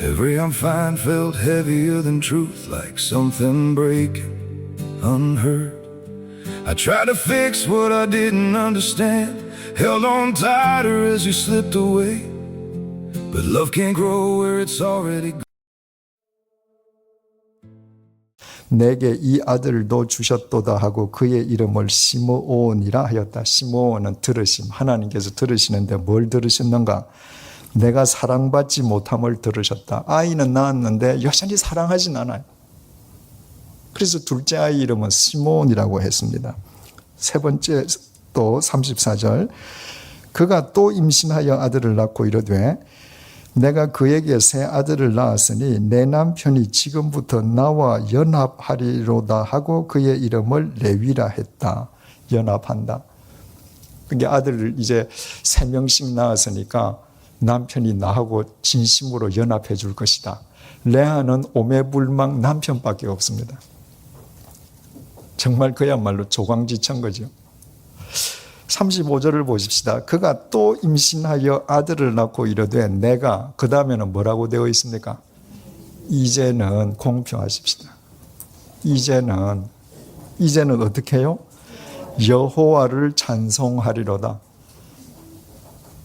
[SPEAKER 2] Every I'm fine felt heavier than truth, like something breaking unheard. I tried to fix what I didn't understand, held on tighter as you slipped away. But love can't grow where it's already gone.
[SPEAKER 1] 내게 이 아들도 주셨도다 하고 그의 이름을 시므온이라 하였다. 시므온은 들으심, 하나님께서 들으시는데 뭘 들으셨는가? 내가 사랑받지 못함을 들으셨다. 아이는 낳았는데 여전히 사랑하진 않아요. 그래서 둘째 아이 이름은 시므온이라고 했습니다. 세 번째 또 34절, 그가 또 임신하여 아들을 낳고 이르되 내가 그에게 새 아들을 낳았으니 내 남편이 지금부터 나와 연합하리로다 하고 그의 이름을 레위라 했다. 연합한다. 그게 아들을 이제 3명씩 낳았으니까 남편이 나하고 진심으로 연합해 줄 것이다. 레아는 오매불망 남편밖에 없습니다. 정말 그야말로 조광지천 거죠. 35절을 보십시다. 그가 또 임신하여 아들을 낳고 이르되 내가, 그 다음에는 뭐라고 되어 있습니까? 이제는 공평하십시다. 이제는 어떻게 해요? 여호와를 찬송하리로다.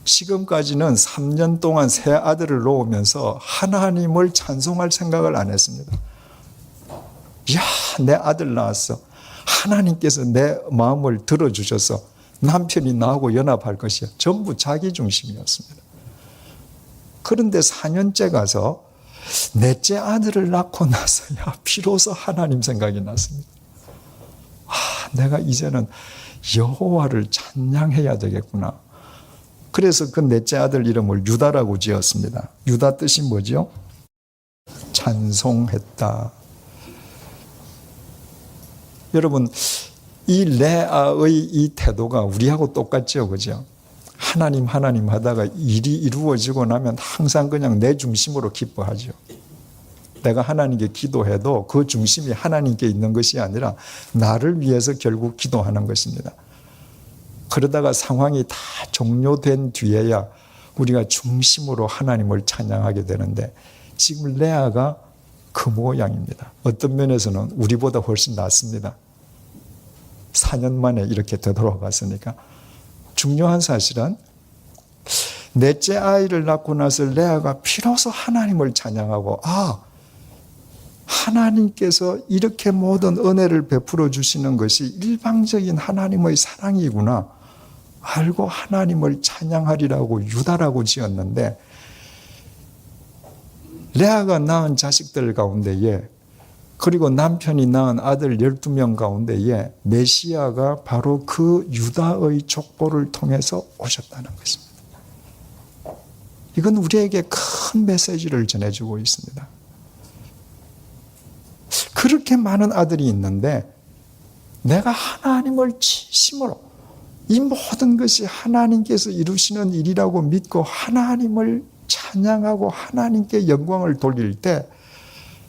[SPEAKER 1] 지금까지는 3년 동안 새 아들을 놓으면서 하나님을 찬송할 생각을 안 했습니다. 이야, 내 아들 낳았어. 하나님께서 내 마음을 들어주셔서 남편이 나하고 연합할 것이야. 전부 자기 중심이었습니다. 그런데 4년째 가서 넷째 아들을 낳고 나서야 비로소 하나님 생각이 났습니다. 내가 이제는 여호와를 찬양해야 되겠구나. 그래서 그 넷째 아들 이름을 유다라고 지었습니다. 유다 뜻이 뭐죠? 찬송했다. 여러분, 이 레아의 이 태도가 우리하고 똑같죠, 그죠? 하나님 하다가 일이 이루어지고 나면 항상 그냥 내 중심으로 기뻐하죠. 내가 하나님께 기도해도 그 중심이 하나님께 있는 것이 아니라 나를 위해서 결국 기도하는 것입니다. 그러다가 상황이 다 종료된 뒤에야 우리가 중심으로 하나님을 찬양하게 되는데 지금 레아가 그 모양입니다. 어떤 면에서는 우리보다 훨씬 낫습니다. 4년 만에 이렇게 되돌아갔으니까. 중요한 사실은 넷째 아이를 낳고 나서 레아가 비로소 하나님을 찬양하고 하나님께서 이렇게 모든 은혜를 베풀어 주시는 것이 일방적인 하나님의 사랑이구나 알고 하나님을 찬양하리라고 유다라고 지었는데 레아가 낳은 자식들 가운데에 그리고 남편이 낳은 아들 12명 가운데에 메시아가 바로 그 유다의 족보를 통해서 오셨다는 것입니다. 이건 우리에게 큰 메시지를 전해주고 있습니다. 그렇게 많은 아들이 있는데 내가 하나님을 진심으로 이 모든 것이 하나님께서 이루시는 일이라고 믿고 하나님을 찬양하고 하나님께 영광을 돌릴 때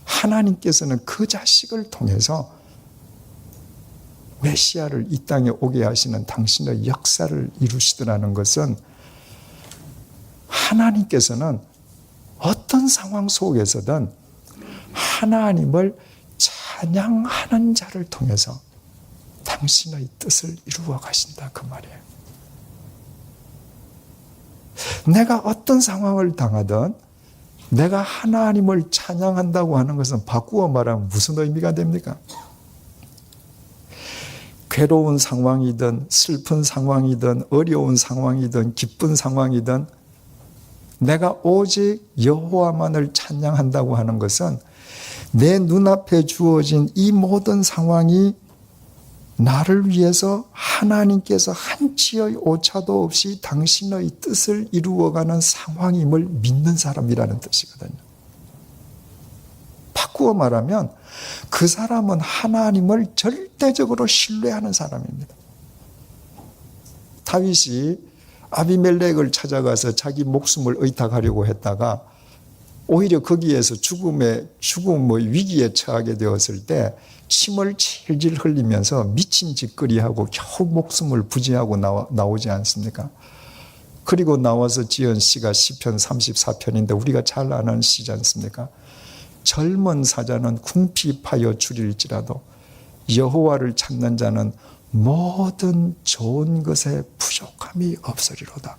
[SPEAKER 1] 하나님께서는 그 자식을 통해서 메시아를 이 땅에 오게 하시는 당신의 역사를 이루시더라는 것은 하나님께서는 어떤 상황 속에서든 하나님을 찬양하는 자를 통해서 당신의 뜻을 이루어 가신다 그 말이에요. 내가 어떤 상황을 당하든 내가 하나님을 찬양한다고 하는 것은 바꾸어 말하면 무슨 의미가 됩니까? 괴로운 상황이든 슬픈 상황이든 어려운 상황이든 기쁜 상황이든 내가 오직 여호와만을 찬양한다고 하는 것은 내 눈앞에 주어진 이 모든 상황이 나를 위해서 하나님께서 한치의 오차도 없이 당신의 뜻을 이루어가는 상황임을 믿는 사람이라는 뜻이거든요. 바꾸어 말하면 그 사람은 하나님을 절대적으로 신뢰하는 사람입니다. 다윗이 아비멜렉을 찾아가서 자기 목숨을 의탁하려고 했다가 오히려 거기에서 죽음의 위기에 처하게 되었을 때 침을 질질 흘리면서 미친 짓거리하고 겨우 목숨을 부지하고 나오지 않습니까? 그리고 나와서 지은 시가 시편 34편인데 우리가 잘 아는 시지 않습니까? 젊은 사자는 궁핍하여 줄일지라도 여호와를 찾는 자는 모든 좋은 것에 부족함이 없으리로다.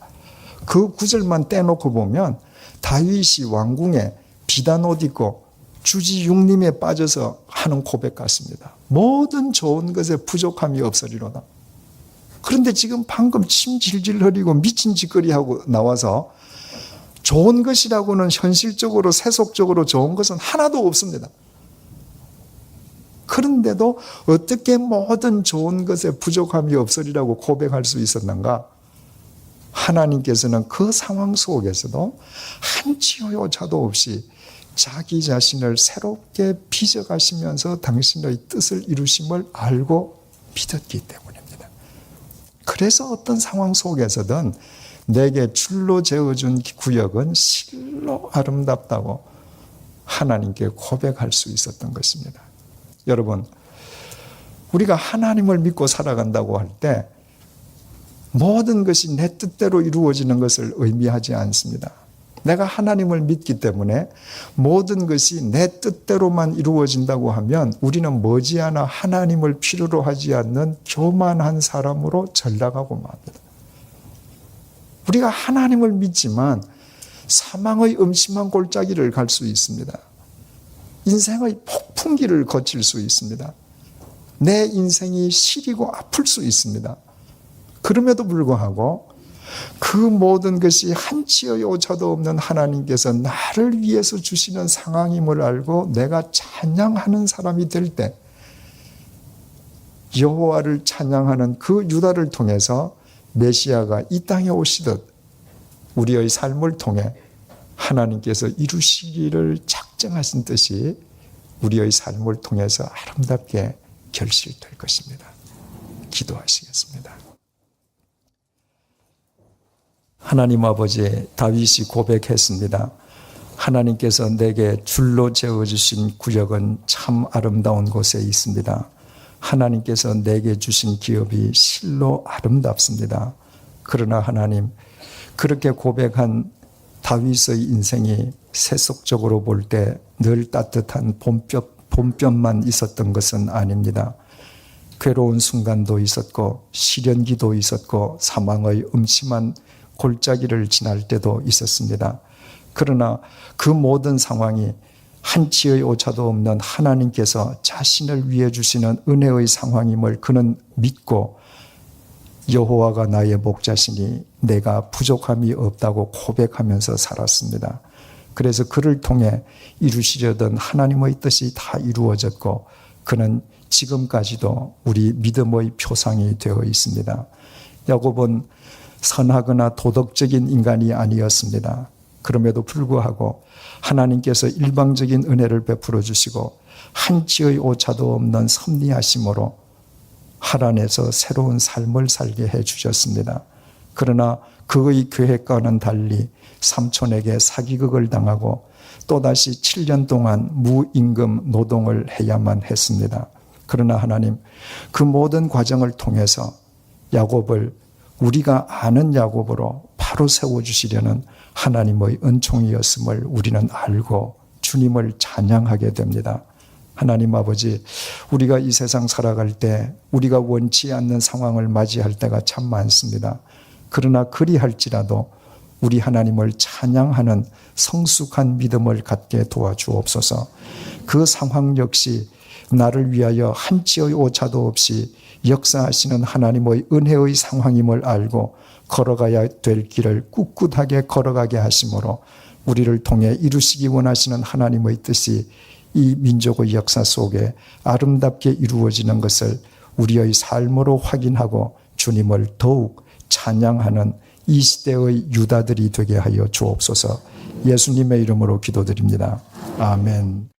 [SPEAKER 1] 그 구절만 떼놓고 보면 다윗이 왕궁에 비단 옷 입고 주지 육림에 빠져서 하는 고백 같습니다. 모든 좋은 것에 부족함이 없으리로다. 그런데 지금 방금 침 질질 흘리고 미친 짓거리하고 나와서 좋은 것이라고는 현실적으로 세속적으로 좋은 것은 하나도 없습니다. 그런데도 어떻게 모든 좋은 것에 부족함이 없으리라고 고백할 수 있었는가? 하나님께서는 그 상황 속에서도 한치의 오차도 없이 자기 자신을 새롭게 빚어가시면서 당신의 뜻을 이루심을 알고 믿었기 때문입니다. 그래서 어떤 상황 속에서든 내게 줄로 재어준 구역은 실로 아름답다고 하나님께 고백할 수 있었던 것입니다. 여러분, 우리가 하나님을 믿고 살아간다고 할 때 모든 것이 내 뜻대로 이루어지는 것을 의미하지 않습니다. 내가 하나님을 믿기 때문에 모든 것이 내 뜻대로만 이루어진다고 하면 우리는 머지않아 하나님을 필요로 하지 않는 교만한 사람으로 전락하고 맙니다. 우리가 하나님을 믿지만 사망의 음침한 골짜기를 갈 수 있습니다. 인생의 폭풍기를 거칠 수 있습니다. 내 인생이 시리고 아플 수 있습니다. 그럼에도 불구하고 그 모든 것이 한치의 오차도 없는 하나님께서 나를 위해서 주시는 상황임을 알고 내가 찬양하는 사람이 될 때 여호와를 찬양하는 그 유다를 통해서 메시아가 이 땅에 오시듯 우리의 삶을 통해 하나님께서 이루시기를 작정하신 뜻이 우리의 삶을 통해서 아름답게 결실될 것입니다. 기도하시겠습니다. 하나님 아버지, 다윗이 고백했습니다. 하나님께서 내게 줄로 재어주신 구역은 참 아름다운 곳에 있습니다. 하나님께서 내게 주신 기업이 실로 아름답습니다. 그러나 하나님, 그렇게 고백한 다윗의 인생이 세속적으로 볼 때 늘 따뜻한 봄볕만 있었던 것은 아닙니다. 괴로운 순간도 있었고 시련기도 있었고 사망의 음침한 골짜기를 지날 때도 있었습니다. 그러나 그 모든 상황이 한치의 오차도 없는 하나님께서 자신을 위해 주시는 은혜의 상황임을 그는 믿고 여호와가 나의 목자시니 내가 부족함이 없다고 고백하면서 살았습니다. 그래서 그를 통해 이루시려던 하나님의 뜻이 다 이루어졌고 그는 지금까지도 우리 믿음의 표상이 되어 있습니다. 야곱은 선하거나 도덕적인 인간이 아니었습니다. 그럼에도 불구하고 하나님께서 일방적인 은혜를 베풀어 주시고 한치의 오차도 없는 섭리하심으로 하란에서 새로운 삶을 살게 해 주셨습니다. 그러나 그의 계획과는 달리 삼촌에게 사기극을 당하고 또다시 7년 동안 무임금 노동을 해야만 했습니다. 그러나 하나님, 그 모든 과정을 통해서 야곱을 우리가 아는 야곱으로 바로 세워주시려는 하나님의 은총이었음을 우리는 알고 주님을 찬양하게 됩니다. 하나님 아버지, 우리가 이 세상 살아갈 때 우리가 원치 않는 상황을 맞이할 때가 참 많습니다. 그러나 그리할지라도 우리 하나님을 찬양하는 성숙한 믿음을 갖게 도와주옵소서. 그 상황 역시 나를 위하여 한치의 오차도 없이 역사하시는 하나님의 은혜의 상황임을 알고 걸어가야 될 길을 꿋꿋하게 걸어가게 하심으로 우리를 통해 이루시기 원하시는 하나님의 뜻이 이 민족의 역사 속에 아름답게 이루어지는 것을 우리의 삶으로 확인하고 주님을 더욱 찬양하는 이 시대의 유다들이 되게 하여 주옵소서. 예수님의 이름으로 기도드립니다. 아멘.